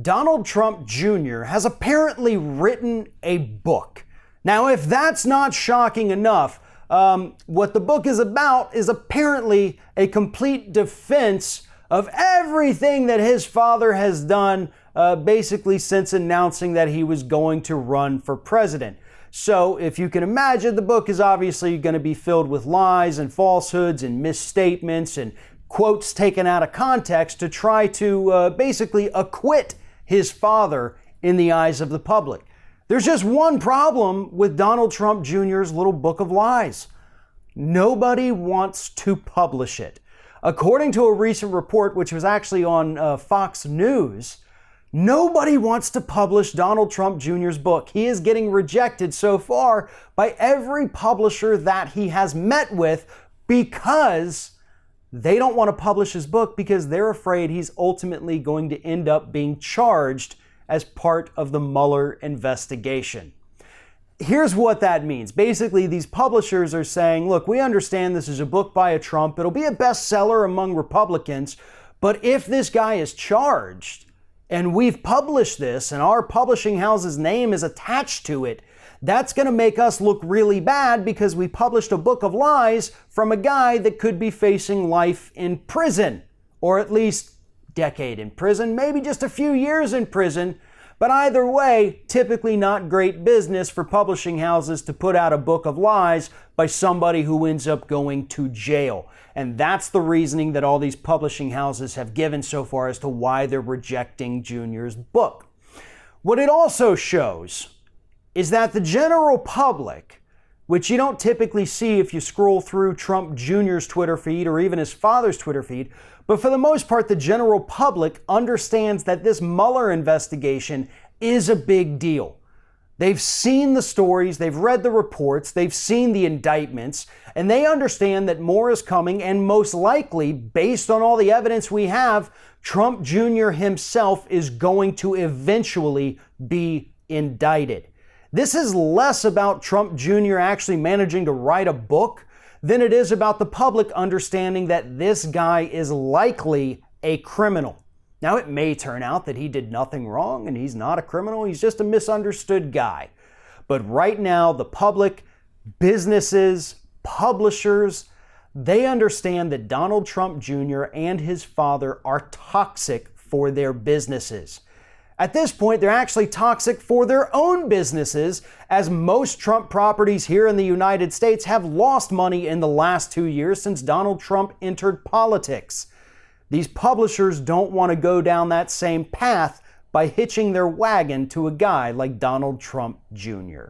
Donald Trump Jr. has apparently written a book. Now, if that's not shocking enough, what the book is about is apparently a complete defense of everything that his father has done, basically since announcing that he was going to run for president. So if you can imagine, the book is obviously going to be filled with lies and falsehoods and misstatements and quotes taken out of context to try to basically acquit his father in the eyes of the public. There's just one problem with Donald Trump Jr.'s little book of lies. Nobody wants to publish it. According to a recent report, which was actually on Fox News, nobody wants to publish Donald Trump Jr.'s book. He is getting rejected so far by every publisher that he has met with because they don't want to publish his book because they're afraid he's ultimately going to end up being charged as part of the Mueller investigation. Here's what that means. Basically, these publishers are saying, look, we understand this is a book by a Trump. It'll be a bestseller among Republicans. But if this guy is charged and we've published this and our publishing house's name is attached to it, that's going to make us look really bad because we published a book of lies from a guy that could be facing life in prison, or at least decade in prison, maybe just a few years in prison. But either way, typically not great business for publishing houses to put out a book of lies by somebody who ends up going to jail. And that's the reasoning that all these publishing houses have given so far as to why they're rejecting Jr.'s book. What it also shows is that the general public, which you don't typically see if you scroll through Trump Jr.'s Twitter feed or even his father's Twitter feed, but for the most part, the general public understands that this Mueller investigation is a big deal. They've seen the stories, they've read the reports, they've seen the indictments, and they understand that more is coming, and most likely, based on all the evidence we have, Trump Jr. himself is going to eventually be indicted. This is less about Trump Jr. actually managing to write a book than it is about the public understanding that this guy is likely a criminal. Now, it may turn out that he did nothing wrong and he's not a criminal, he's just a misunderstood guy. But right now, the public, businesses, publishers, they understand that Donald Trump Jr. and his father are toxic for their businesses. At this point, they're actually toxic for their own businesses, as most Trump properties here in the United States have lost money in the last 2 years since Donald Trump entered politics. These publishers don't want to go down that same path by hitching their wagon to a guy like Donald Trump Jr.